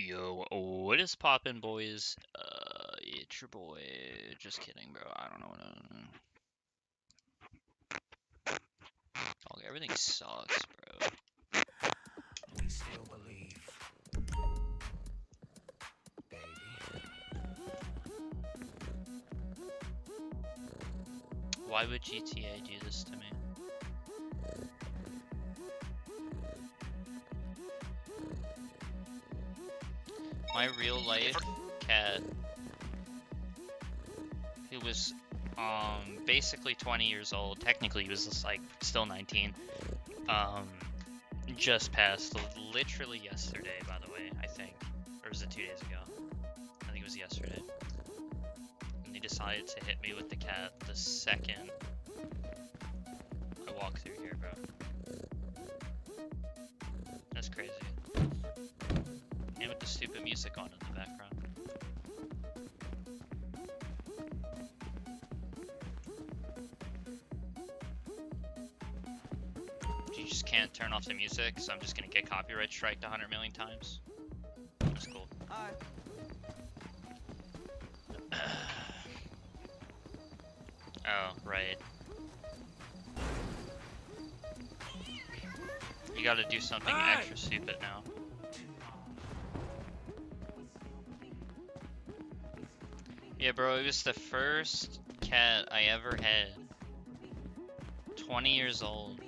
Yo, what is poppin', boys? It's your boy. Just kidding, bro. I don't know. Okay, everything sucks, bro. We still believe, baby. Why would GTA do this to me? My real life cat, who was basically 20 years old. Technically, he was just like still 19. Just passed literally yesterday, by the way, I think. Or was it 2 days ago? I think it was yesterday. And he decided to hit me with the cat the second I walk through here, bro. That's crazy. And with the stupid music on in the background. You just can't turn off the music, so I'm just gonna get copyright striked 100 million times. That's cool. Hi. Oh, right. You gotta do something extra stupid now. Yeah, bro, it was the first cat I ever had. 20 years old.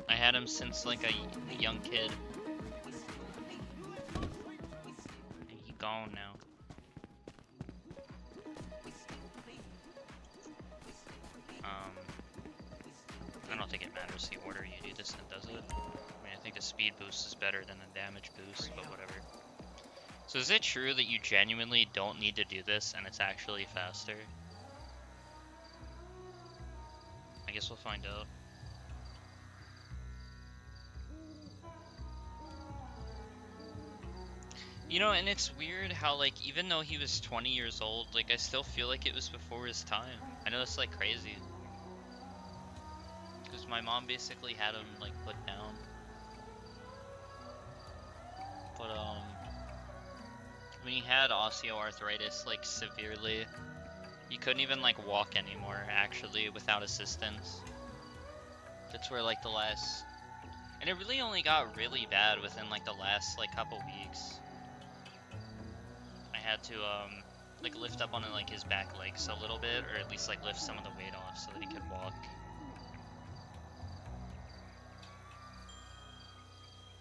I had him since like a young kid. And he's gone now. I don't think it matters the order you do this in, does it? I mean, I think the speed boost is better than the damage boost, but whatever. So is it true that you genuinely don't need to do this and it's actually faster? I guess we'll find out. You know, and it's weird how, like, even though he was 20 years old, like, I still feel like it was before his time. I know that's, like, crazy. Because my mom basically had him, like, put down. But, when he had osteoarthritis, like, severely, he couldn't even, like, walk anymore, actually, without assistance. That's where, like, the last... And it really only got really bad within, like, the last, like, couple weeks. I had to, like, lift up on, like, his back legs a little bit, or at least, like, lift some of the weight off so that he could walk.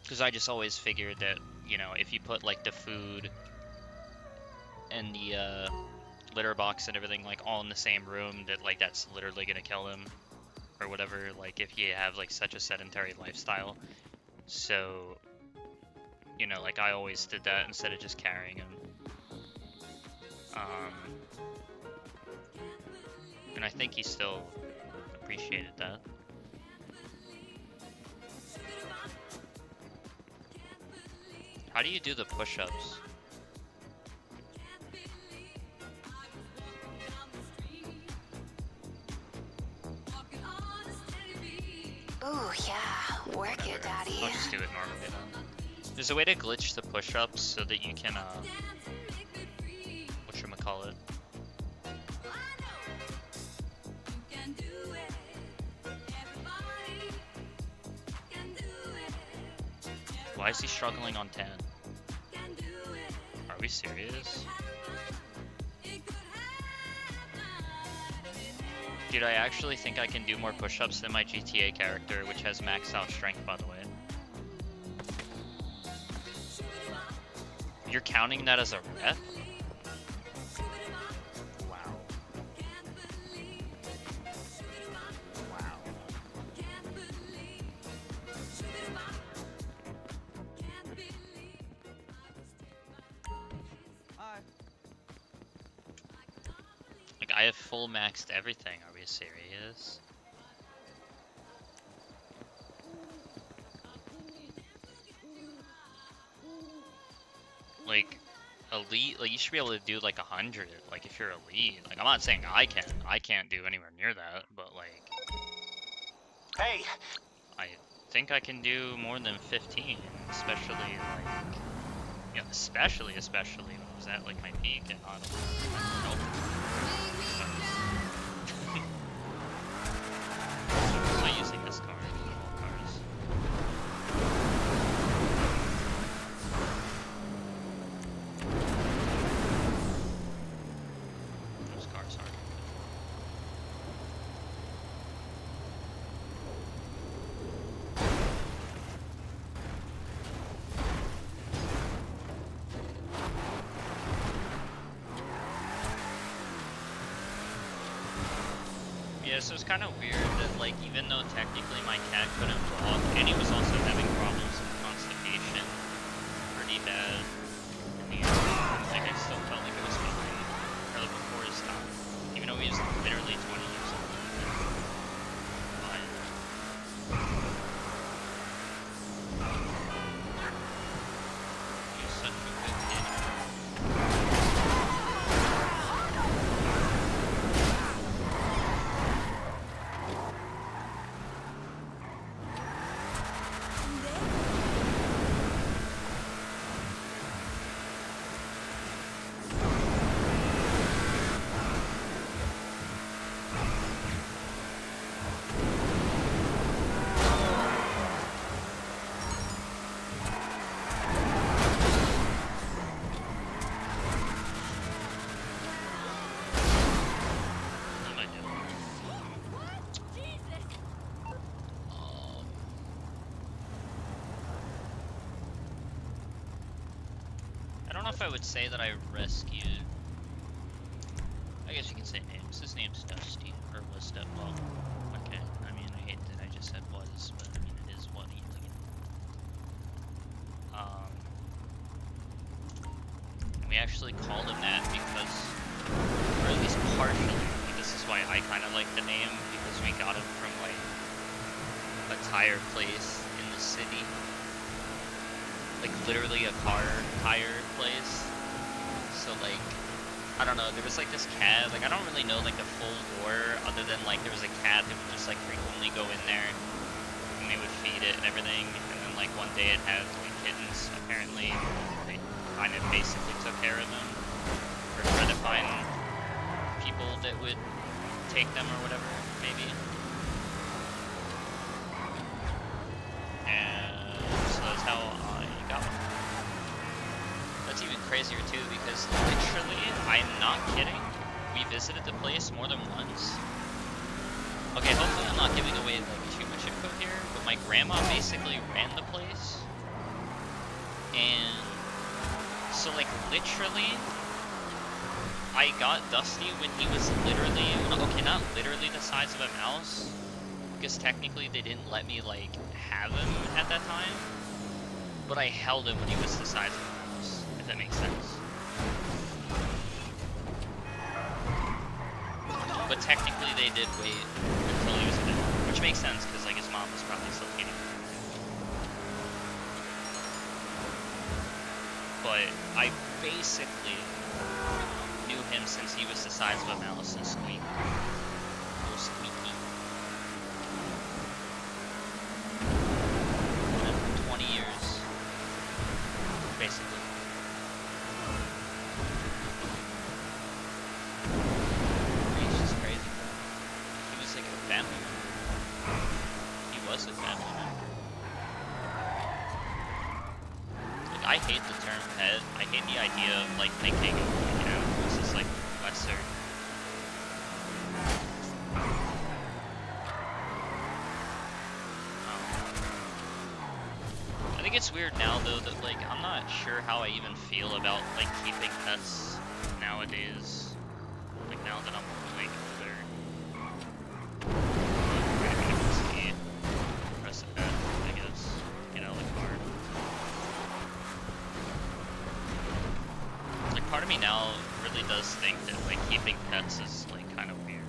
Because I just always figured that, you know, if you put, like, the food and the, litter box and everything, like, all in the same room, that, like, that's literally gonna kill him. Or whatever, like, if you have, like, such a sedentary lifestyle. So, you know, like, I always did that instead of just carrying him. And I think he still appreciated that. How do you do the push-ups? Ooh, yeah. Work it, daddy. I'll just do it normally then. There's a way to glitch the push-ups so that you can, whatchamacallit? Why is he struggling on 10? Are we serious? Dude, I actually think I can do more push-ups than my GTA character, which has maxed out strength, by the way. You're counting that as a rep? Wow. Wow. Hi. Like, I have full maxed everything. Are we serious? Like, elite, like, you should be able to do, like, 100, like, if you're elite. Like, I'm not saying I can't do anywhere near that, but, like... Hey! think I can do more than 15, especially like, yeah, especially when I was at like my peak and I don't know. Nope. I'm not using this car, all cars. Those cars aren't. Yeah, so it's kind of weird that, like, even though technically my cat couldn't walk, and he was also having problems with constipation pretty bad in the end, like, I still felt like it was behind, or like before his time, even though he was literally 20 years old. But he was such a good kid. I don't know if I would say that I rescued. I guess you can say names. His name's Dusty, or was that? Well, okay. I mean, I hate that I just said was, but I mean, it is what he like. And we actually called him that because, or at least partially. Like, this is why I kind of like the name, because we got him from like a tire place in the city. Like literally a car tire place. So like, I don't know, there was like this cat, like I don't really know like the full lore other than like there was a cat that would just like frequently go in there and they would feed it and everything, and then like one day it had like kittens. Apparently they kind of basically took care of them, or tried to find people that would take them or whatever, maybe. And so that's how I got one. That's even crazier too, because literally, I'm not kidding, we visited the place more than once. Okay, hopefully I'm not giving away like too much info here, but my grandma basically ran the place. And so like literally, I got Dusty when he was literally, okay, not literally the size of a mouse, because technically they didn't let me like have him at that time, but I held him when he was the size of a mouse, if that makes sense. But technically they did wait until he was a bit, which makes sense because like his mom was probably still feeding him. But I basically knew him since he was the size of a mouse and squeaky. Little squeaky. 20 years, basically. It's just crazy. He was like a family member. He was a family member. Like, I hate the term pet. I hate the idea of like thinking, you know, this is like lesser. I think it's weird now though that like I'm not sure how I even feel about like keeping pets nowadays. Like now that I'm like older. See, press a pet, I guess. You know, like hard. Like part of me now really does think that like keeping pets is like kind of weird.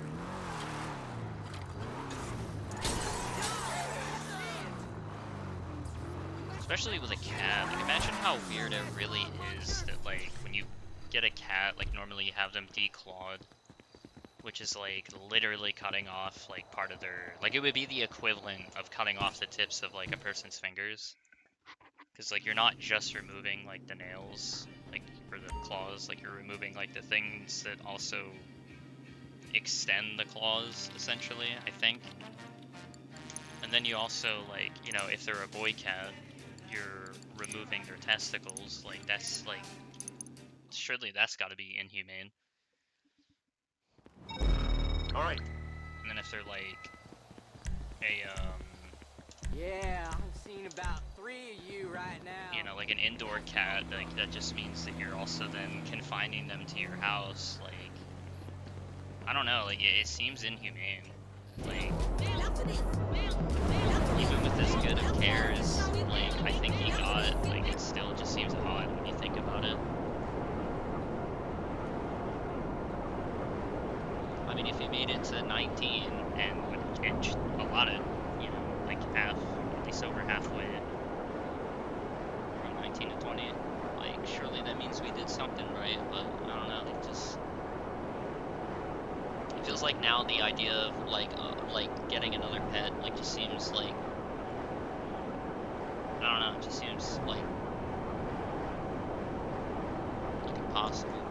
Especially with a cat. Like imagine how weird it really is that like when you get a cat, like normally you have them declawed. which is like literally cutting off like part of their, like it would be the equivalent of cutting off the tips of like a person's fingers, because like you're not just removing like the nails, like, or the claws, like you're removing like the things that also extend the claws, essentially, I think. And then you also, like, you know, if they're a boy cat, you're removing their testicles, like that's like, surely that's got to be inhumane. All right. And then if they're like a Yeah, I'm seeing about 3 of you right now. you know, like an indoor cat, like that just means that you're also then confining them to your house. Like, I don't know, like it seems inhumane. Like, even with as good of care as like I think he got, like it still just seems odd when you think about it. I mean, if he made it to 19 and just a lot of, you know, like half, at least over halfway, from 19 to 20, like surely that means we did something right, but I don't know, it just, it feels like now the idea of like getting another pet, like just seems like, I don't know, it just seems like impossible.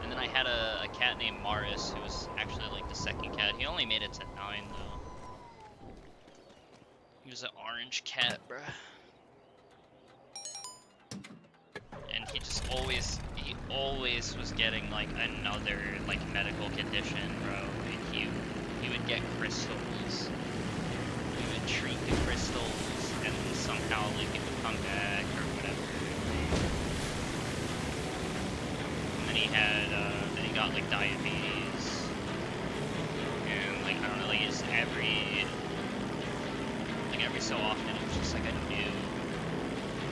And then I had a cat named Maris, who was actually like the second cat. He only made it to 9 though. He was an orange cat, bruh. And he just always was getting like another like medical condition, bro. And he would get crystals. He would treat the crystals, and then somehow like it would come back or whatever. And then he had, then he got like diabetes, and like I don't know, like just every so often it was just like a new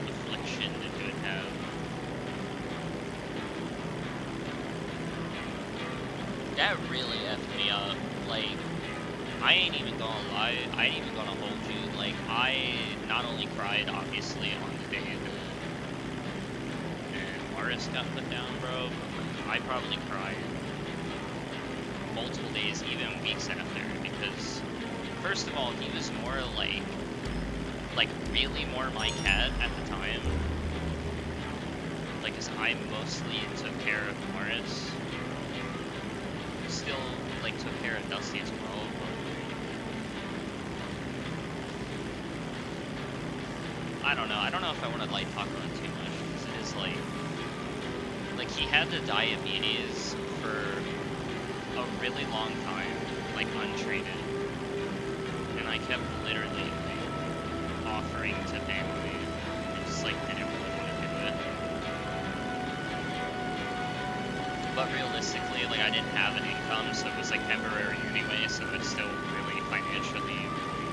affliction that he would have. That really effed me up. Like, I ain't even gonna lie, I ain't even gonna hold you. Like, I not only cried, obviously, on the day that Morris got put down, bro, I probably cried multiple days, even weeks after, because, first of all, he was more like really more my cat at the time. Like, 'cause I mostly took care of Morris. Still, like, took care of Dusty as well. But I don't know. I don't know if I want to, like, talk about it too much. Because it is, like, he had the diabetes for a really long time, like, untreated. And I kept literally, like, offering to family. I just, like, didn't really want to do it. But realistically, like, I didn't have an income, so it was, like, temporary anyway, so it still really financially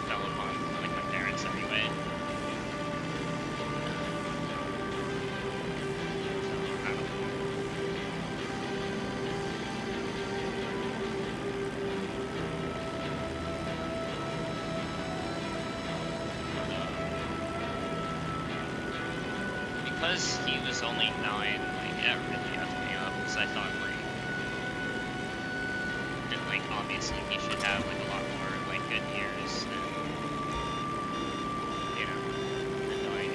fell upon, like, my parents anyway. So, I don't know. Because he was only 9, like, that really effed me up, because I thought, like, that, like, obviously he should have, like, a lot more, like, good years than, you know, annoying.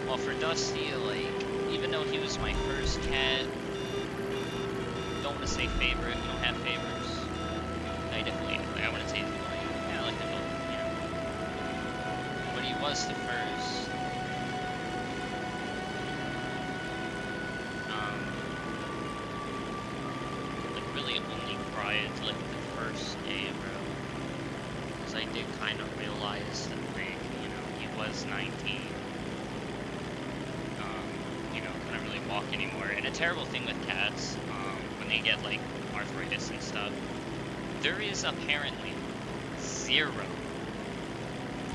Well, for Dusty, like, even though he was my first cat, don't want to say favorite, we don't have favorites. I definitely, like, I want to say, like, yeah, like, you know. But he was the first. Like the first day, bro, because I did kind of realize that, like, you know, he was 19, you know, couldn't really walk anymore. And a terrible thing with cats, when they get, like, arthritis and stuff, there is apparently 0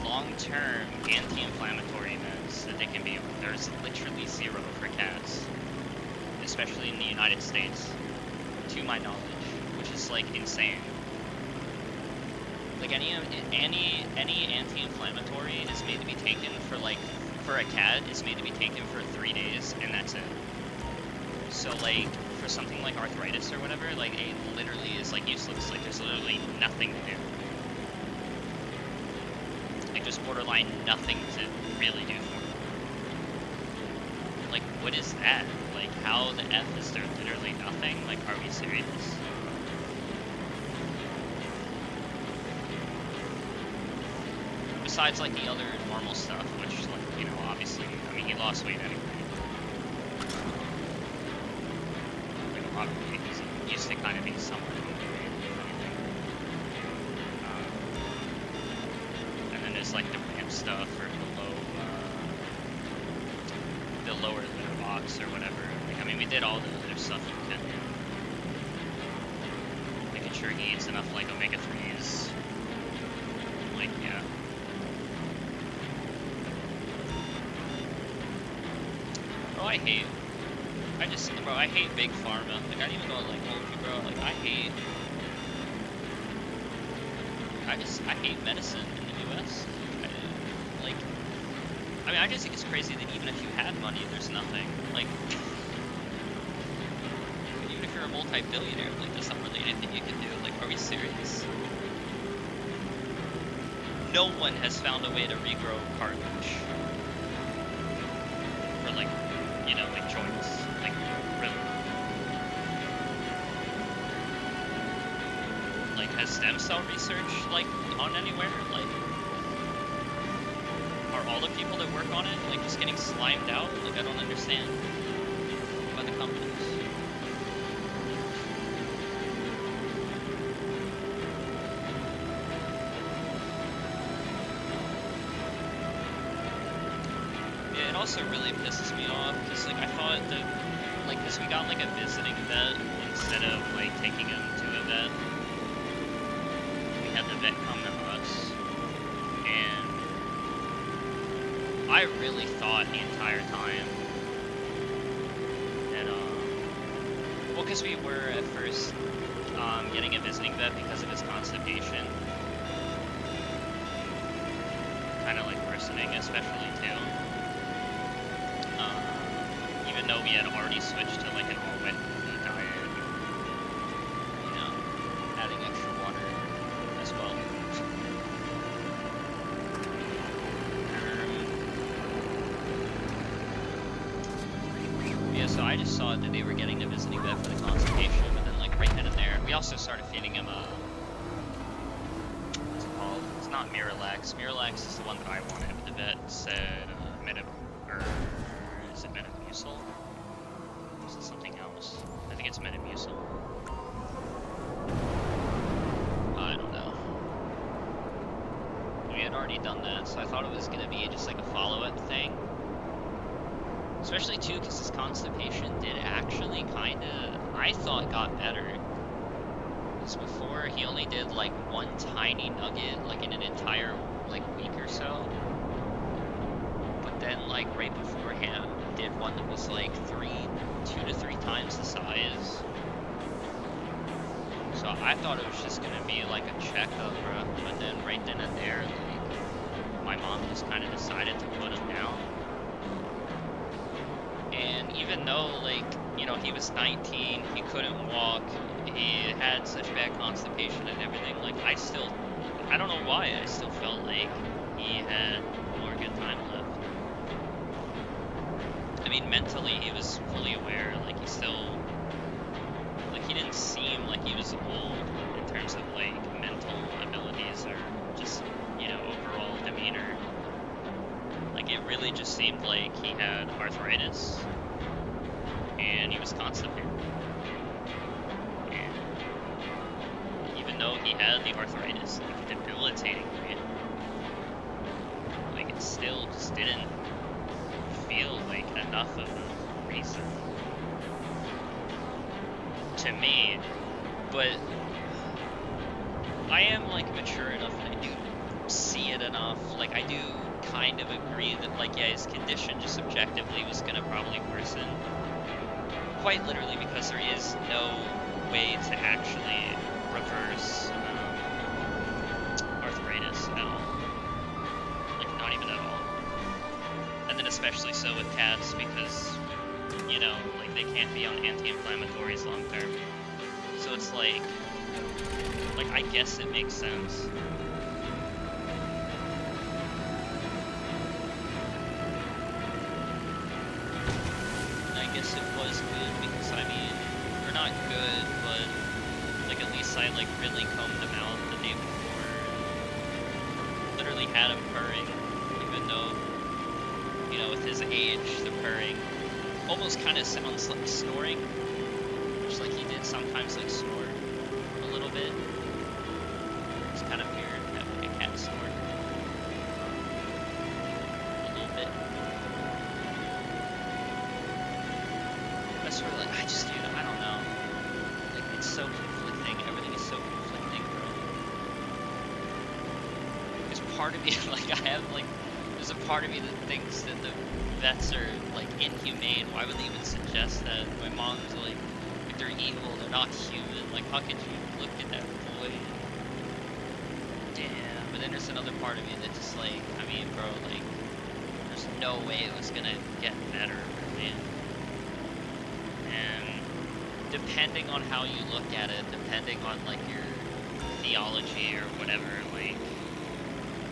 long-term anti-inflammatory meds that they can be on. There's literally 0 for cats, especially in the United States, to my knowledge. Is like insane. Like any anti-inflammatory is made to be taken for like for a cat, it's made to be taken for 3 days, and that's it. So, like, for something like arthritis or whatever, like, it literally is, like, useless. Like, there's literally nothing to do. Like, just borderline nothing to really do for it. Like, what is that? Like, how the F is there literally nothing? Like, are we serious? Besides, like, the other normal stuff, which, like, you know, obviously, I mean, he lost weight anyway. Like, a lot of weight, because he used to kind of be somewhat overweight, if anything. And then there's, like, the ramp stuff, or the lower litter box, or whatever. Like, I mean, we did all the other stuff you could do. Making sure he eats enough, like, omega-3s. Like, yeah. I hate big pharma. Like, I don't even know, like, bro, like, I hate medicine in the US. I mean, I just think it's crazy that even if you had money, there's nothing. Like, even if you're a multi-billionaire, like, there's not really anything you can do. Like, are we serious? No one has found a way to regrow cartilage. For, like, you know, like joints, like, really. Like, has stem cell research, like, gone anywhere? Like, are all the people that work on it, like, just getting slimed out? Like, I don't understand. By the companies. It also really pisses me off, because, like, I thought that, like, because we got, like, a visiting vet instead of, like, taking him to a vet. We had the vet come to us, and I really thought the entire time that, well, because we were at first, getting a visiting vet because of his constipation. Kind of, like, worsening, especially, too. Even though we had already switched to, like, an all-wet food diet, you know, adding extra water as well. Yeah, so I just saw that they were getting a visiting vet for the constipation, but then, like, right then and there, we also started feeding him what's it called? It's not Miralax. Miralax is the one that I wanted, but the vet said, is it Metamucil? Or is it something else? I think it's Metamucil. I don't know. We had already done that, so I thought it was going to be just like a follow-up thing. Especially too, because his constipation did actually kind of, I thought, got better. Because before, he only did like one tiny nugget, like in an entire like week or so. But then, like, right beforehand, did one that was like 2 to 3 times the size. So I thought it was just gonna be like a checkup, bro. But then right then and there, like, my mom just kind of decided to put him down. And even though, like, you know, he was 19, he couldn't walk, he had such bad constipation and everything, like, I don't know why, I still felt like he had more good time left. I mean, mentally, he was fully aware, like, he still, like, he didn't seem like he was old in terms of, like, mental abilities or just, you know, overall demeanor. Like, it really just seemed like he had arthritis, and he was constipated. And even though he had the arthritis, like, debilitatingly, like, it still just didn't feel like enough of a reason to me. But I am, like, mature enough, and I do see it enough. Like, I do kind of agree that, like, yeah, his condition just subjectively was gonna probably worsen. Quite literally, because there is no way to actually reverse arthritis at all. Like, not even at all. And the especially so with cats because, you know, like they can't be on anti-inflammatories long term. So it's like I guess it makes sense. And I guess it was good because, I mean, or not good, but like at least I like really combed him out the day before. Literally had him purring, even though, you know, with his age, the purring almost kind of sounds like snoring. Just like he did sometimes like snore a little bit. It's kind of weird having a cat snore. A little bit. That's sort of like, I just, dude, I don't know. Like, it's so conflicting. Everything is so conflicting, bro. There's part of me, like, there's a part of me that thinks that the vets are, like, inhumane. Why would they even suggest that? My mom's like, they're evil, they're not human. Like, how could you look at that boy? Damn. But then there's another part of me that just like, I mean, bro, like, there's no way it was gonna get better, man. And depending on how you look at it, depending on like your theology or whatever, like,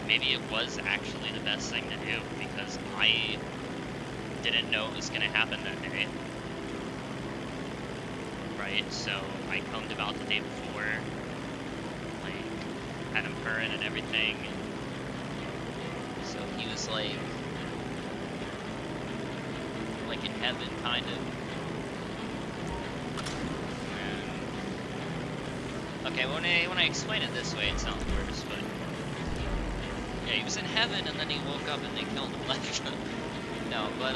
maybe it was actually the best thing to do because I didn't know it was gonna happen that day. Right, so I combed him out the day before, like, had him purring and everything, and so he was like in heaven, kind of. And, okay, when I explain it this way, it sounds worse, but yeah, he was in heaven, and then he woke up and they killed him. No, but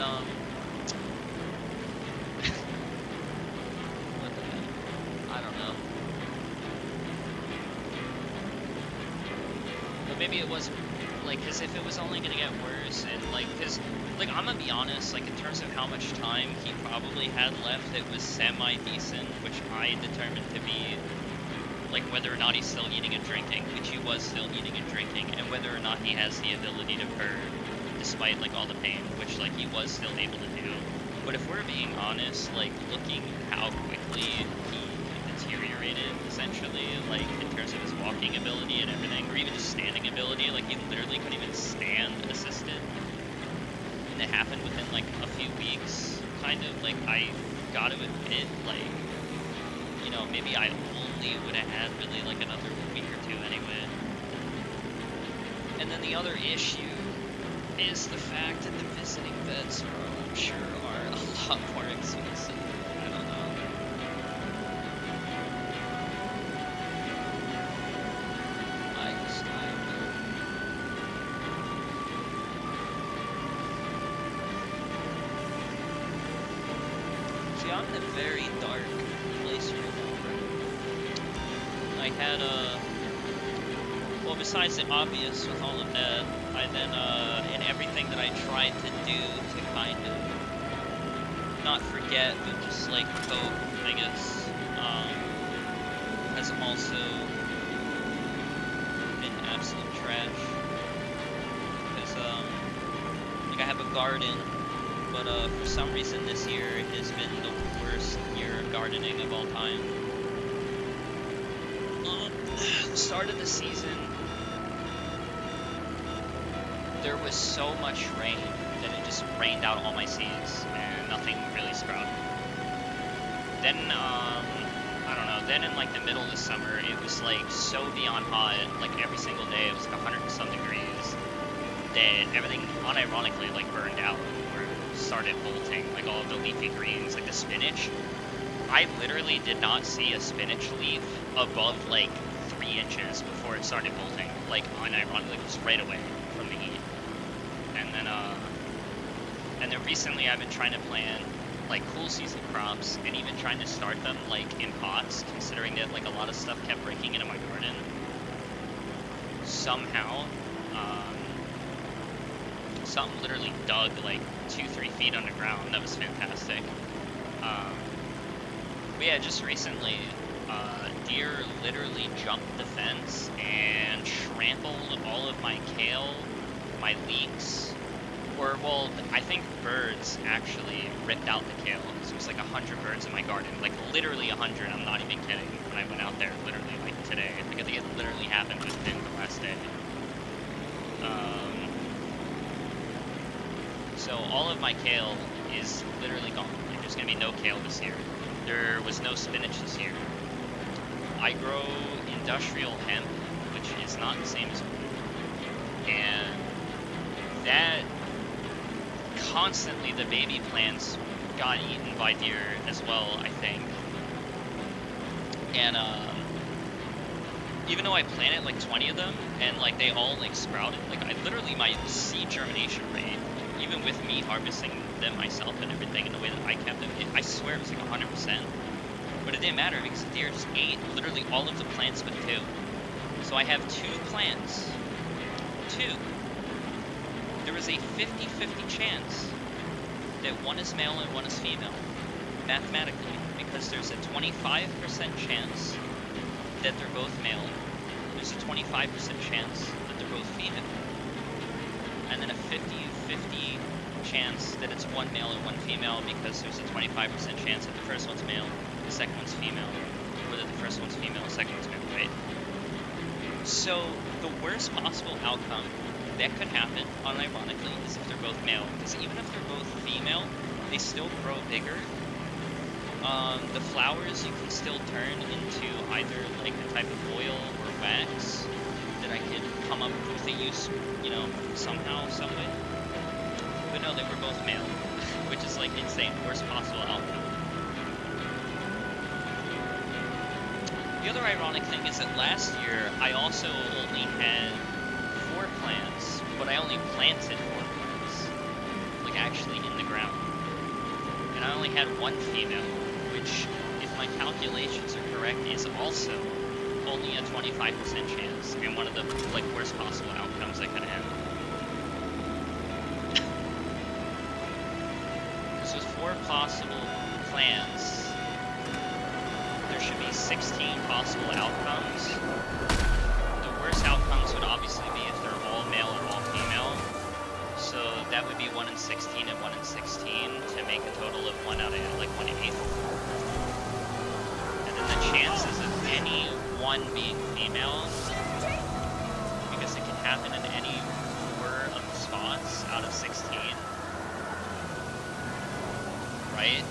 maybe it was like, because if it was only gonna get worse, and like, because like, I'm gonna be honest, like, in terms of how much time he probably had left, it was semi-decent, which I determined to be like whether or not he's still eating and drinking, which he was still eating and drinking, and whether or not he has the ability to purr despite like all the pain, which like he was still able to do. But if we're being honest, like, looking how quickly he deteriorated, essentially, like, in terms of his walking ability and everything, or even just standing ability, like, he literally couldn't even stand assisted. And it happened within, like, a few weeks, kind of. Like, I gotta admit, like, you know, maybe I only would have had really, like, another week or two anyway. And then the other issue is the fact that the visiting vets, bro, I'm sure are a lot more expensive. I don't know. I don't know. See, I'm in a very dark place right now. I had well, besides the obvious with all of that, I then, in everything that I tried to do to kind of not forget, but just like cope, I guess, has also been absolute trash. Because, like, I have a garden, but, for some reason this year has been the worst year of gardening of all time. The start of the season, there was so much rain that it just rained out all my seeds and nothing really sprouted. Then, I don't know, then in like the middle of the summer, it was like so beyond hot, like every single day it was like 100 and some degrees, that everything unironically like burned out or started bolting, like all of the leafy greens, like the spinach. I literally did not see a spinach leaf above like 3 inches before it started bolting, like unironically, just right away from the heat. And then recently I've been trying to plant like cool season crops and even trying to start them like in pots, considering that like a lot of stuff kept breaking into my garden. Somehow, something literally dug like 2-3 feet underground. That was fantastic. But yeah, just recently, deer literally jumped the fence and trampled all of my kale, my leeks, Or, well, I think birds actually ripped out the kale. So it was like 100 birds in my garden. Like, literally 100. I'm not even kidding. When I went out there, literally, like, today. I think it literally happened within the last day. So all of my kale is literally gone. Like, there's gonna be no kale this year. There was no spinach this year. I grow industrial hemp, which is not the same as wheat. And that constantly, the baby plants got eaten by deer as well, I think. And even though I planted like 20 of them and like they all like sprouted, like I literally, my seed germination rate, even with me harvesting them myself and everything in the way that I kept them, I swear it was like 100%. But it didn't matter because the deer just ate literally all of the plants but 2. So I have 2 plants. 2. There was a 50-50 chance that one is male and one is female, mathematically, because there's a 25% chance that they're both male. There's a 25% chance that they're both female. And then a 50-50 chance that it's one male and one female because there's a 25% chance that the first one's male, the second one's female, or that the first one's female, the second one's male, right? So the worst possible outcome that could happen, unironically, is if they're both male. Because even if they're both female, they still grow bigger. The flowers you can still turn into either like a type of oil or wax that I could come up with a use, you know, somehow, some way. But no, they were both male, which is like insane, worst possible outcome. The other ironic thing is that last year I also only had 4 plants, but I only planted 4 plants, like actually in the ground. And I only had 1 female, which, if my calculations are correct, is also only a 25% chance, and one of the like worst possible outcomes I could have. Because with 4 possible plans, there should be 16 possible outcomes. The worst outcomes would obviously be if they're all male or all female. So that would be 1 in 16 and 1 in 16 to make a total of 1 out of like 1/8. And then the chances of any one being female, because it can happen in any 4 of the spots out of 16, right?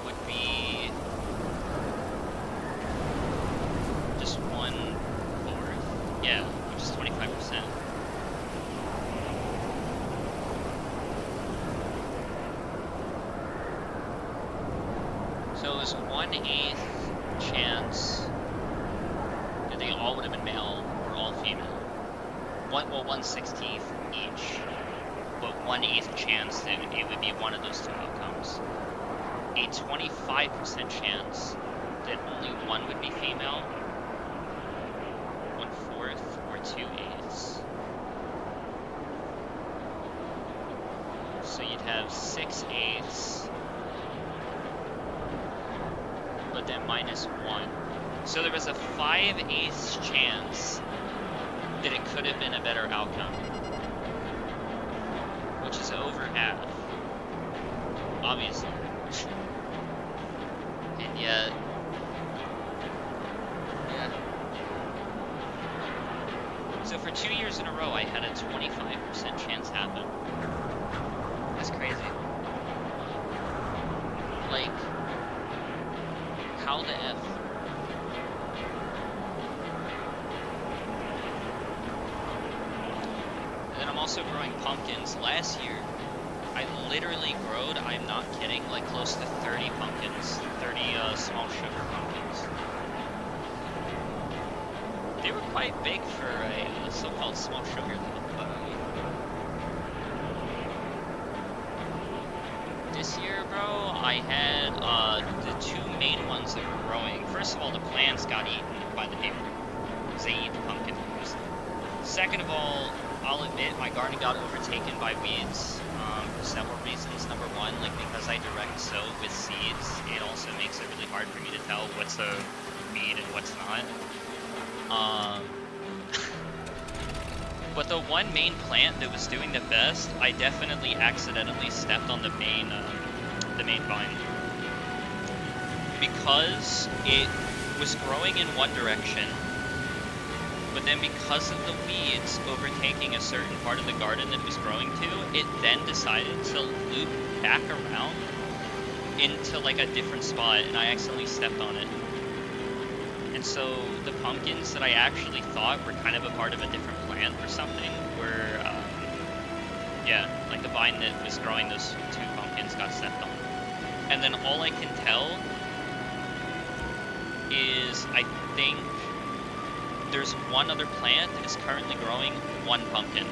Would be just 1/4. Yeah, which is 25%. So it was 1/8 chance that they all would have been male or all female. 1/16 each, but 1/8 chance that it would be one of those 2 outcomes. A 25% chance that only one would be female. 1/4 or 2/8. So you'd have 6/8. But then minus 1. So there was a 5/8 chance that it could have been a better outcome, which is over half, obviously. And yet, yeah. So for 2 years in a row, I had a 25% chance happen. That's crazy. Like, how the F? And then I'm also growing pumpkins. Last year, I literally growed, I'm not kidding, like close to 30 pumpkins. 30 small sugar pumpkins. They were quite big for a so-called small sugar though. This year, bro, I had the 2 main ones that were growing. First of all, the plants got eaten by the deer, because they eat the pumpkin leaves. Second of all, I'll admit my garden got overtaken by weeds for several reasons. Number one, like because I direct sow with seeds, it also makes it really hard for me to tell what's a weed and what's not. But the one main plant that was doing the best, I definitely accidentally stepped on the main vine. Because it was growing in one direction, but then because of the weeds overtaking a certain part of the garden that it was growing to, it then decided to loop back around into like a different spot, and I accidentally stepped on it. And so the pumpkins that I actually thought were kind of a part of a different plant or something were, yeah, like the vine that was growing those two pumpkins got stepped on. And then all I can tell is I think there's one other plant that is currently growing one pumpkin.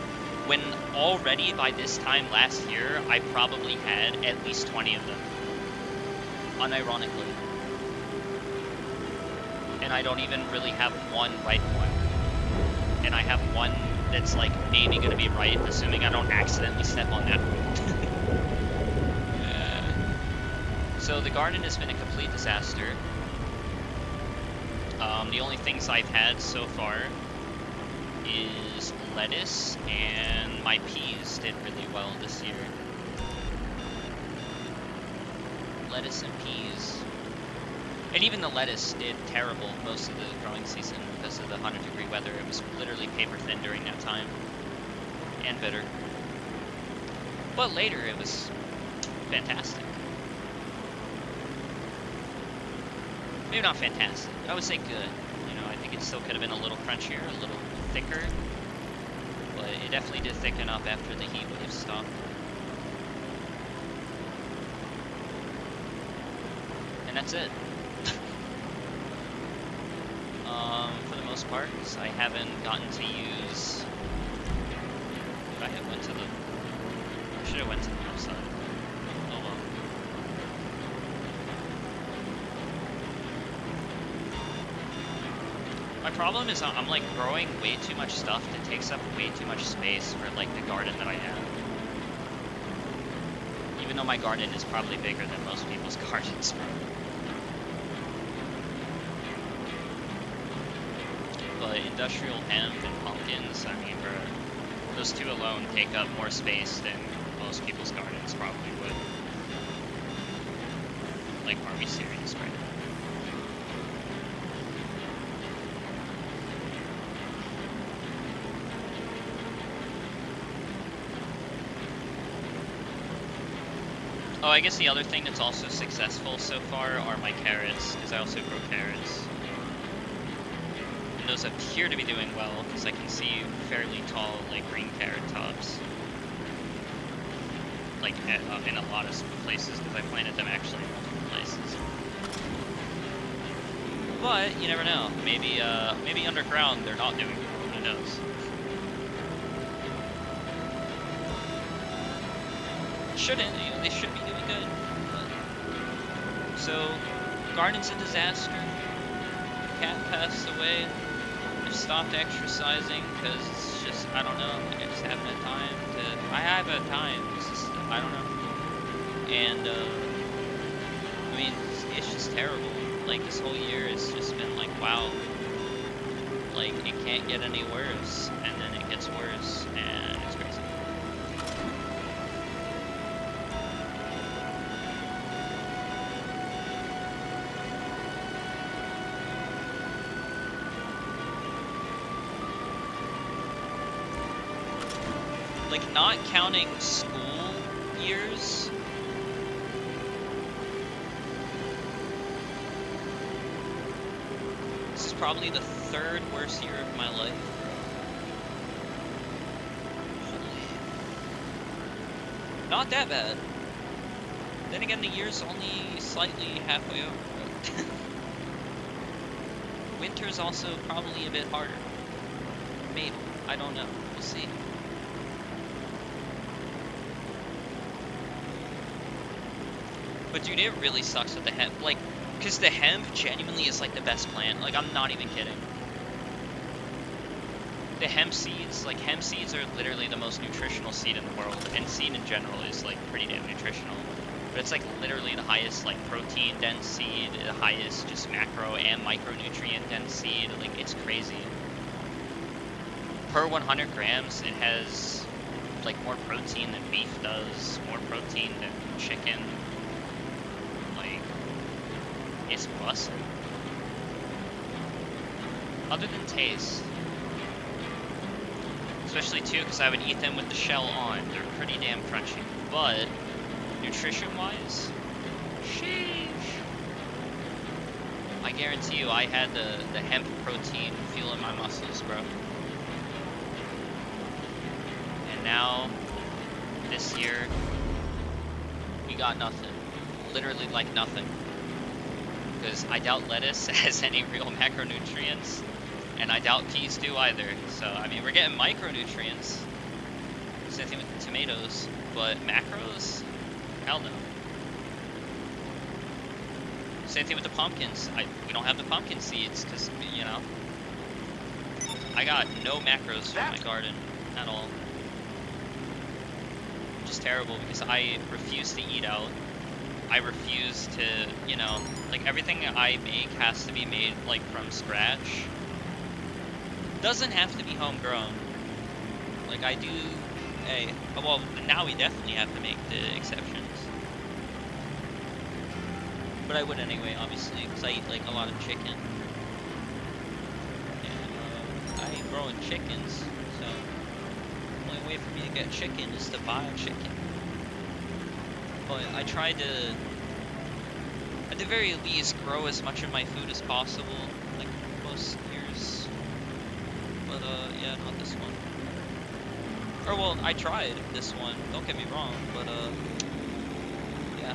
When already by this time last year, I probably had at least 20 of them. Unironically. And I don't even really have one ripe one. And I have one that's like maybe gonna be ripe, assuming I don't accidentally step on that one. So the garden has been a complete disaster. The only things I've had so far is lettuce, and my peas did really well this year. Lettuce and peas. And even the lettuce did terrible most of the growing season because of the 100-degree weather. It was literally paper thin during that time. And bitter. But later it was fantastic. Maybe not fantastic, but I would say good. You know, I think it still could have been a little crunchier, a little thicker. But it definitely did thicken up after the heat wave stopped. And that's it. For the most part, I haven't gotten to use... I went to the... I should have went to the website. Oh well. My problem is I'm like growing way too much stuff that takes up way too much space for like the garden that I have. Even though my garden is probably bigger than most people's gardens. But industrial hemp and pumpkins, I mean, those two alone take up more space than most people's gardens probably would. Like, are we serious right now? Oh, I guess the other thing that's also successful so far are my carrots, because I also grow carrots. And those appear to be doing well, because I can see fairly tall, like, green carrot tops. Like, in a lot of places, because I planted them actually in multiple places. But, you never know. Maybe, maybe underground they're not doing good. Who knows? Shouldn't, you know, they should be doing good. But... So, garden's a disaster. Cat passed away. I've stopped exercising because it's just, I don't know, I just haven't had time to, I have had time, it's just, I don't know. And, I mean, it's just terrible. Like, this whole year it's just been like, wow. Like, it can't get any worse, and then it gets worse, and it's crazy. Like, not counting school years, this is probably the third worst year of my life. Not that bad. Then again, the year's only slightly halfway over. Winter's also probably a bit harder. Maybe. I don't know. We'll see. But dude, it really sucks with the hemp, like, because the hemp genuinely is like the best plant, like, I'm not even kidding. The hemp seeds are literally the most nutritional seed in the world, and seed in general is like pretty damn nutritional. But it's like literally the highest like protein dense seed, the highest just macro and micronutrient dense seed, like it's crazy. per 100 grams, it has like more protein than beef does, more protein than chicken. Like, it's bussin'. Other than taste. Especially too, because I would eat them with the shell on. They're pretty damn crunchy. But, nutrition-wise, sheesh. I guarantee you I had the hemp protein fueling my muscles, bro. And now, this year, we got nothing. Literally like nothing. Because I doubt lettuce has any real macronutrients. And I doubt peas do either. So, I mean, we're getting micronutrients. Same thing with the tomatoes. But macros? Hell no. Same thing with the pumpkins. We don't have the pumpkin seeds because, you know, I got no macros from my garden at all. Which is terrible because I refuse to eat out. I refuse to, you know, like everything I make has to be made like from scratch. Doesn't have to be homegrown. Like I do, well, now we definitely have to make the exceptions. But I would anyway, obviously, because I eat like a lot of chicken. And I ain't growing chickens, so the only way for me to get chicken is to buy chicken. But I try to, at the very least, grow as much of my food as possible, like most years. But yeah, not this one. Or well, I tried this one, don't get me wrong, but yeah.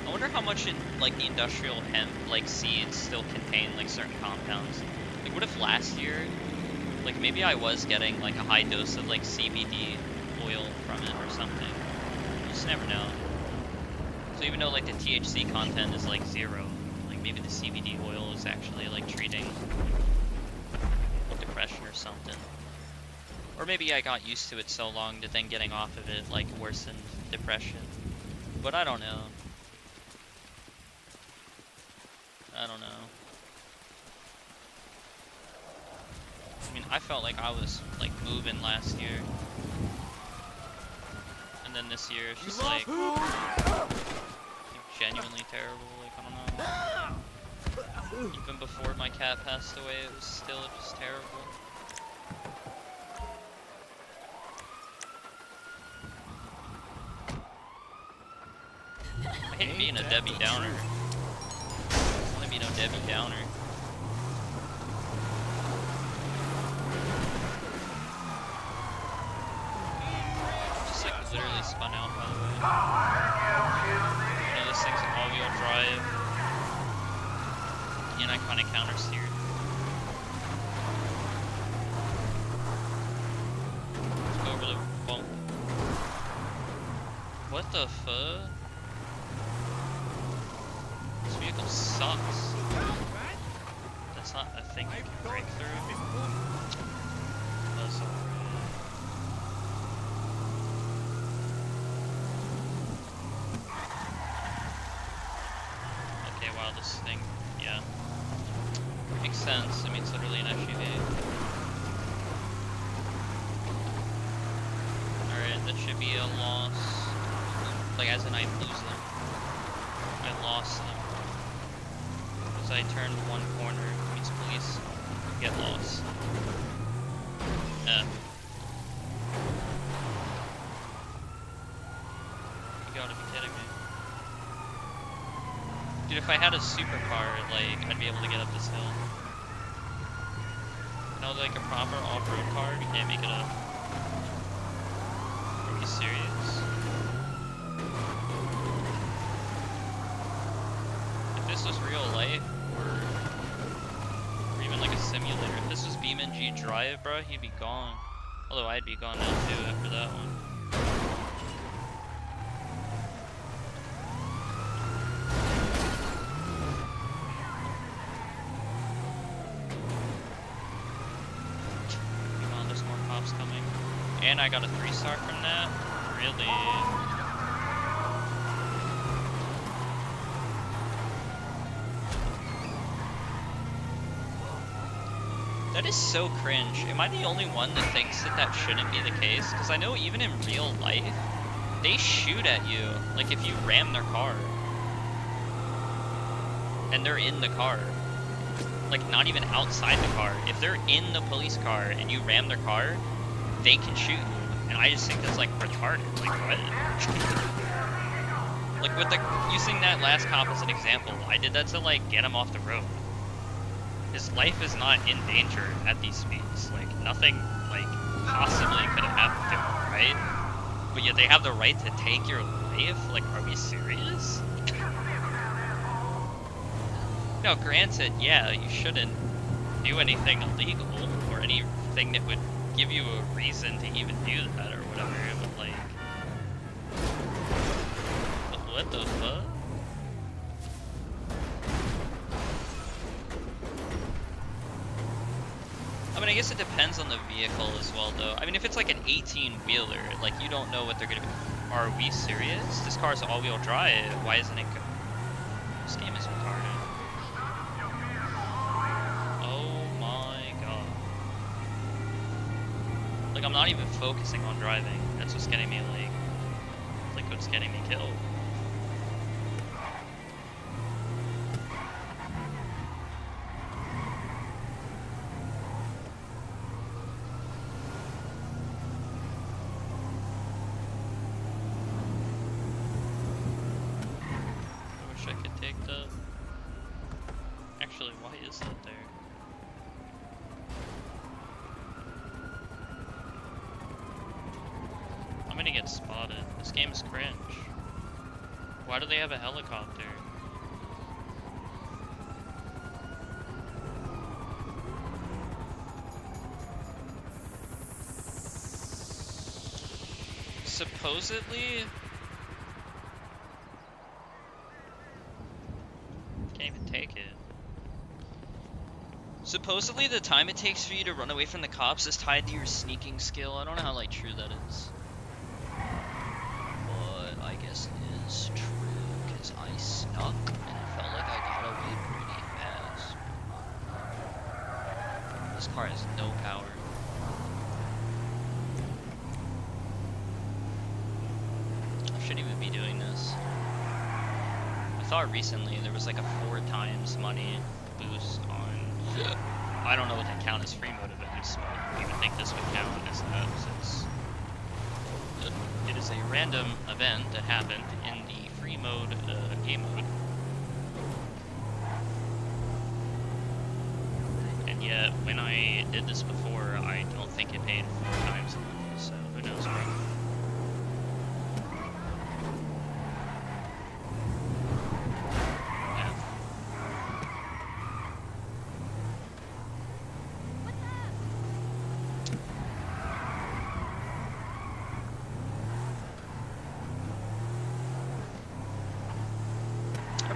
I wonder how much in like the industrial hemp like seeds still contain like certain compounds. Like what if last year, like maybe I was getting like a high dose of like CBD oil from it or something. You just never know. So even though like the THC content is like 0, like maybe the CBD oil is actually like treating depression or something. Or maybe I got used to it so long that then getting off of it like worsened depression. But I don't know. I don't know. I mean, I felt like I was like moving last year. And then this year it's just like genuinely terrible, like I don't know. Even before my cat passed away, it was still just terrible. I hate being a Debbie Downer. I don't want to be no Debbie Downer. Just like literally spun out, by the way. You know, this thing's all-wheel drive. And I kind of counter-steered. Let's go over the bump. What the fuck? This vehicle sucks. That's not a thing you can break through. That's alright. Okay, wow, this thing, yeah. Makes sense. I mean, it's literally an SUV. Alright, that should be a loss. Like, as in I lose them. I lost them. Because I turned one corner, means police get lost. You gotta be kidding me. Dude, if I had a supercar, like, I'd be able to get up this hill. No, like a proper off-road car, you can't make it up. Are you serious? If this was real life, or even like a simulator, if this was BeamNG Drive, bro, he'd be gone. Although I'd be gone now too after that one. Coming. And I got a 3-star from that? Really? That is so cringe. Am I the only one that thinks that that shouldn't be the case? Because I know even in real life, they shoot at you, like if you ram their car. And they're in the car. Like not even outside the car. If they're in the police car and you ram their car, they can shoot you. And I just think that's like retarded. Like what? Like with the, using that last cop as an example, I did that to like get him off the road. His life is not in danger at these speeds. Like nothing like possibly could have happened to him, right? But yet they have the right to take your life? Like, are we serious? No, granted, yeah, you shouldn't do anything illegal or anything that would give you a reason to even do that or whatever, but like, what the fuck? I mean, I guess it depends on the vehicle as well, though. I mean, if it's like an 18-wheeler, like, you don't know what they're gonna be. Are we serious? This car's all-wheel drive. Why isn't it go? This game is retarded. Oh my god. Like, I'm not even focusing on driving. That's what's getting me, like what's getting me killed. Actually, why is that there? I'm gonna get spotted. This game is cringe. Why do they have a helicopter? Supposedly... Can't even take it. Supposedly the time it takes for you to run away from the cops is tied to your sneaking skill. I don't know how like true that is. But I guess it is true because I snuck and it felt like I got away pretty fast. This car has no power. I shouldn't even be doing this. I thought recently there was like a 4 times money boost on. I don't know what that count as free mode events, but I don't even think this would count as that, since it is a random event that happened in the free mode game mode. And yet, when I did this before, I don't think it paid 4 times the money, so who knows what.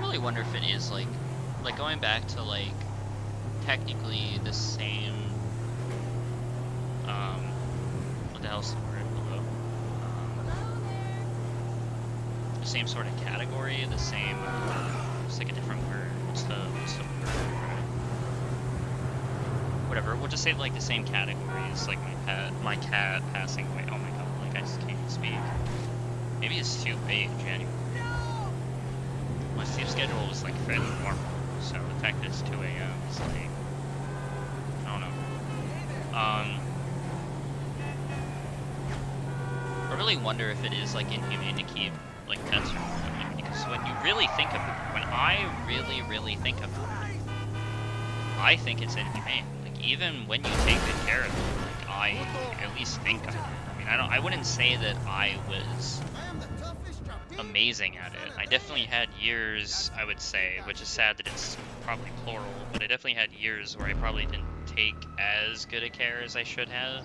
I wonder if it is like going back to like technically the same what the hell's the word? Hello? The same sort of category, the same it's like a different word. What's the word? Whatever, we'll just say like the same categories, like my cat passing away. Oh my god, like I just can't even speak. Maybe it's too late in January. My sleep schedule was like fairly normal, so the fact that it's 2 AM is like, I don't know. I really wonder if it is like inhumane to keep like pets around, because when you really think about it, when I really think about it, I think it's inhumane. Like even when you take good care of it, like I at least think I did. I mean, I wouldn't say that I was amazing at it. I definitely had years, I would say, which is sad that it's probably plural, but I definitely had years where I probably didn't take as good a care as I should have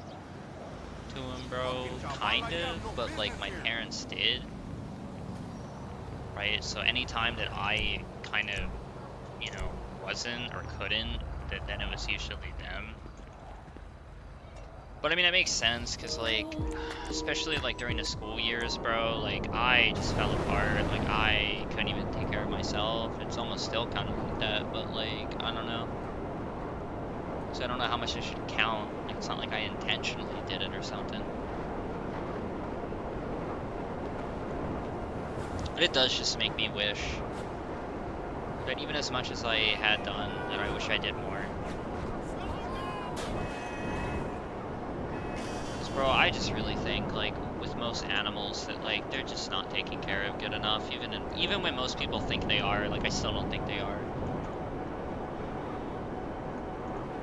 to him, bro. Kind of, but like my parents did. Right? So anytime that I kind of, you know, wasn't or couldn't, then it was usually them. But I mean, it makes sense, because like, especially like during the school years, bro, like I just fell apart. Like I couldn't even take care of myself. It's almost still kind of like that, but like, I don't know. So I don't know how much I should count. Like, it's not like I intentionally did it or something. But it does just make me wish that even as much as I had done, that I wish I did more. 'Cause, bro, I just really think, like, with most animals that, like, they're just not taken care of good enough. Even when most people think they are, like, I still don't think they are.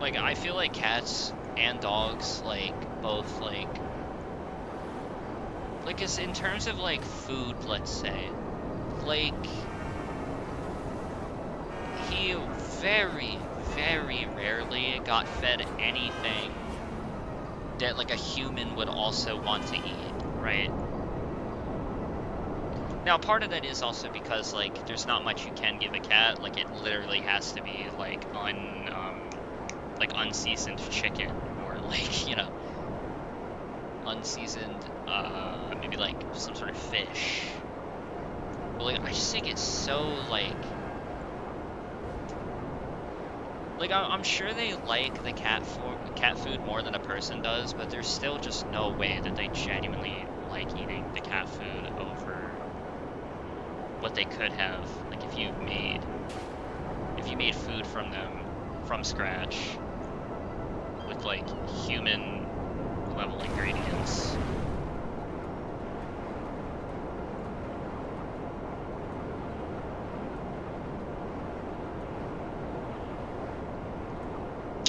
Like, I feel like cats and dogs, like, both, like, 'cause in terms of, like, food, let's say, like, he very, very rarely got fed anything that, like, a human would also want to eat, right? Now, part of that is also because, like, there's not much you can give a cat. Like, it literally has to be, like, unseasoned chicken, or, like, you know, unseasoned, maybe, like, some sort of fish. But, like, I just think it's so, like, I'm sure they like the cat food more than a person does, but there's still just no way that they genuinely like eating the cat food over what they could have. Like, if you made food from them from scratch with, like, human level ingredients.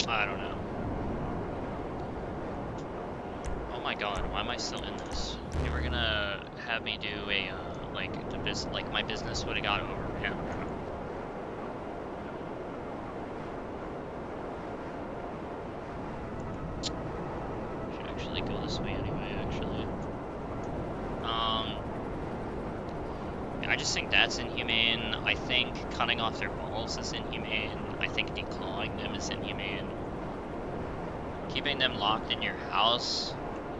I don't know. Oh my god, why am I still in this? They were gonna have me do a, my business would have got overran. Should actually go this way anyway, actually. I just think that's inhumane. I think cutting off their balls is inhumane. I think declawing them is inhumane. Keeping them locked in your house,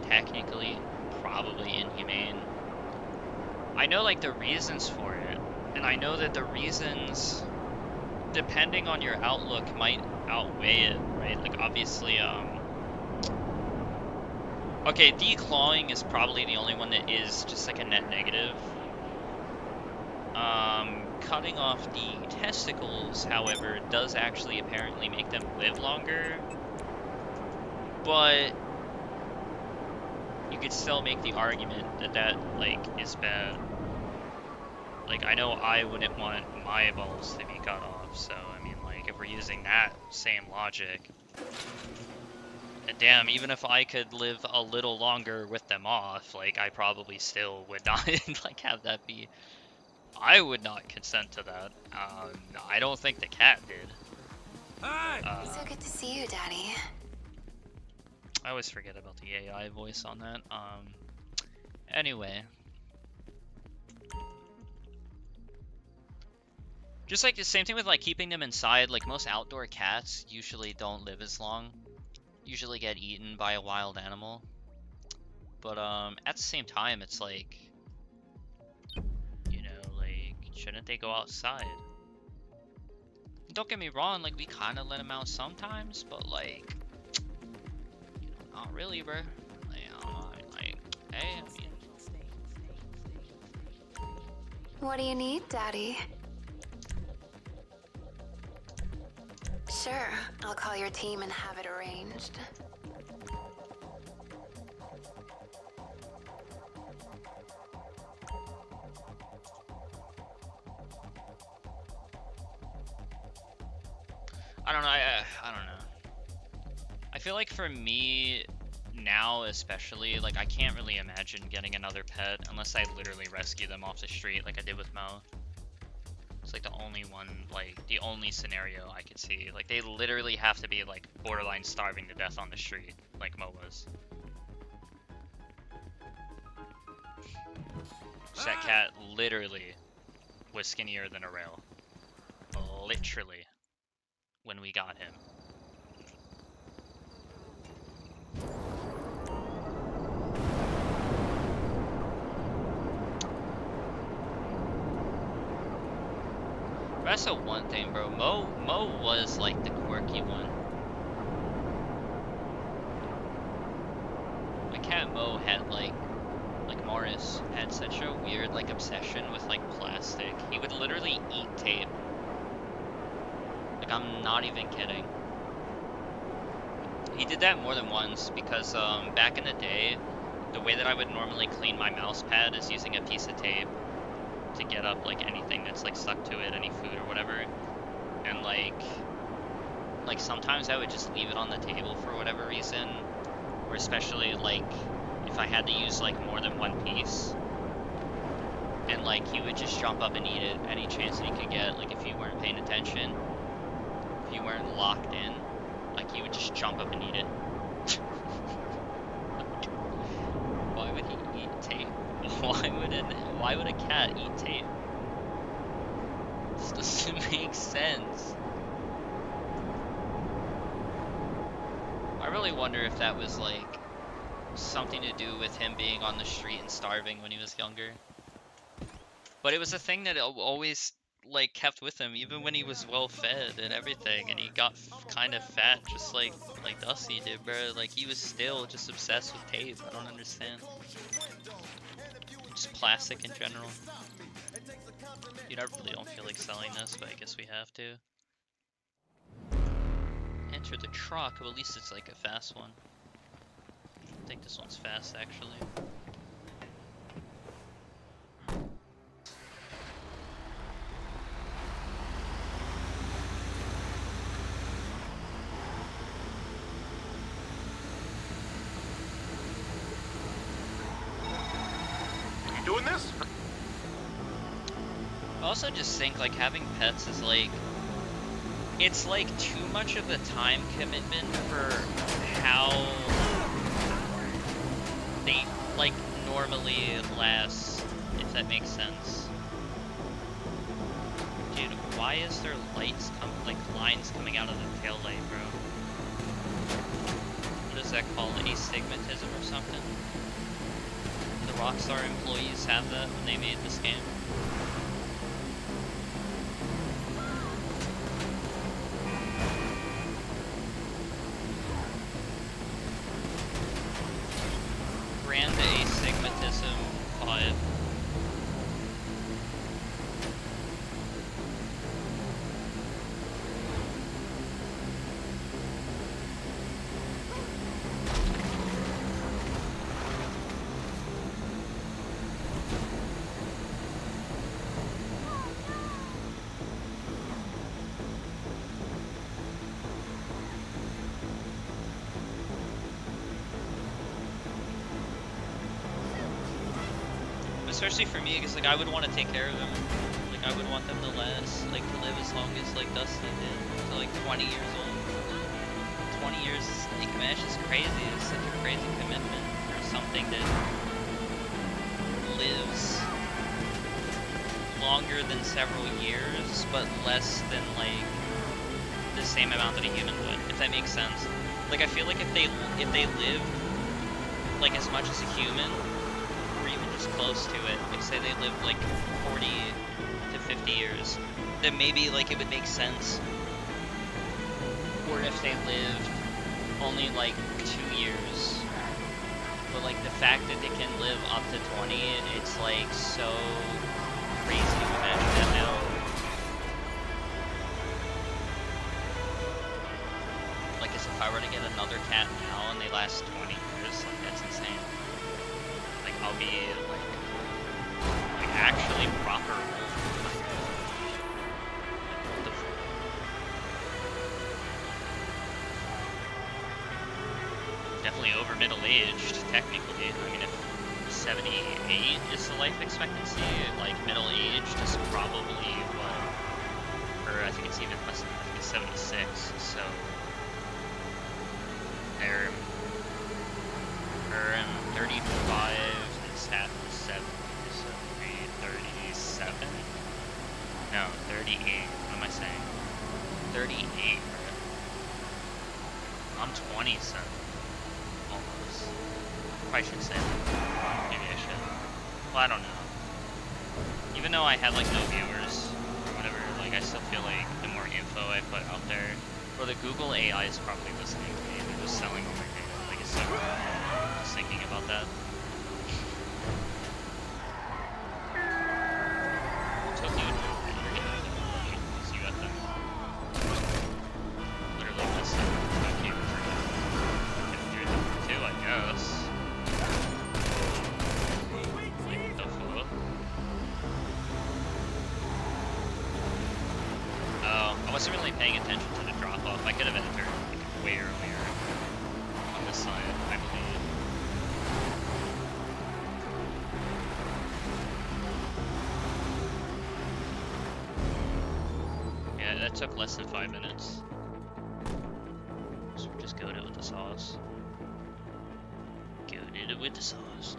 technically, probably inhumane. I know, like, the reasons for it, and I know that the reasons, depending on your outlook, might outweigh it, right? Like, obviously, okay, declawing is probably the only one that is just, like, a net negative. Cutting off the testicles, however, does actually apparently make them live longer. But you could still make the argument that like, is bad. Like, I know I wouldn't want my balls to be cut off, so, I mean, like, if we're using that same logic, and damn, even if I could live a little longer with them off, like, I probably still would not, like, have that be... I would not consent to that. I don't think the cat did. So good to see you, Daddy. I always forget about the AI voice on that. Anyway. Just like the same thing with, like, keeping them inside. Like, most outdoor cats usually don't live as long. Usually get eaten by a wild animal. But, at the same time, it's like, you know, like, shouldn't they go outside? Don't get me wrong, like, we kind of let them out sometimes, but, like, you know, not really, bro. Like, hey, I mean... What do you need, Daddy? Sure, I'll call your team and have it arranged. I don't know, I don't know. I feel like for me, now especially, like, I can't really imagine getting another pet unless I literally rescue them off the street like I did with Mo. It's like the only one, like, the only scenario I could see. Like, they literally have to be, like, borderline starving to death on the street, like Mo was. That cat literally was skinnier than a rail. Literally. When we got him. That's the one thing, bro. Mo was like the quirky one. Mo had like Morris had such a weird like obsession with like plastic. He would literally eat tape. Like, I'm not even kidding. He did that more than once because back in the day, the way that I would normally clean my mouse pad is using a piece of tape to get up like anything that's like stuck to it, any food or whatever. And like sometimes I would just leave it on the table for whatever reason, or especially like if I had to use like more than one piece. And like he would just jump up and eat it any chance that he could get. Like if you weren't paying attention, if you weren't locked in, like he would just jump up and eat it. Why would he eat tape? Why would a cat eat tape? This doesn't make sense. I really wonder if that was like something to do with him being on the street and starving when he was younger. But it was a thing that always like kept with him, even when he was well fed and everything, and he got kind of fat, just like Dusty did, bro. Like he was still just obsessed with tape. I don't understand. Just plastic in general. Dude, I really don't feel like selling this, but I guess we have to. Enter the truck. Well, at least it's like a fast one. I think this one's fast, actually. You doing this? I also just think like having pets is like, it's like too much of a time commitment for how they like normally last, if that makes sense. Dude, why is there lights lines coming out of the tail light, bro? What is that called? Astigmatism or something? The Rockstar employees have that when they made this game. Brand Astigmatism 5. Especially for me, because like I would want to take care of them. Like I would want them to last, like to live as long as like Dustin did, to like 20 years old. 20 years, like man, it's just crazy. It's such a crazy commitment for something that lives longer than several years, but less than like the same amount that a human would, if that makes sense. Like I feel like if they lived like as much as a human, close to it, like say they lived like 40 to 50 years, then maybe like it would make sense. Or if they lived only like 2 years, but like the fact that they can live up to 20, it's like so crazy to imagine that now. Like as if I were to get another cat now and they last 20 years, like that's insane. Like I'll be like actually proper old. What the fuck? Definitely over middle-aged, technically. I mean, if 78 is the life expectancy, like middle-aged is probably what? Or I think it's even less than that. I think it's 76. So they're 35 is half of 70, so 37? No, 38. What am I saying? 38, right? I'm 27. Almost. Probably should say that. Maybe I should. Well, I don't know. Even though I have like no viewers or whatever, like I still feel like the more info I put out there, or the Google AI is probably listening to me. They're just selling all my data. Like it's so this thing thinking about that. Totally would move and you're gonna have to move because you got them literally messed up. It's not for getting through them too, I guess. Like, the fuck? Oh, I wasn't really paying attention to the drop off. I could have entered like, way earlier on this side, I believe. Yeah, that took less than 5 minutes. So we just goaded it with the sauce. Goaded it with the sauce.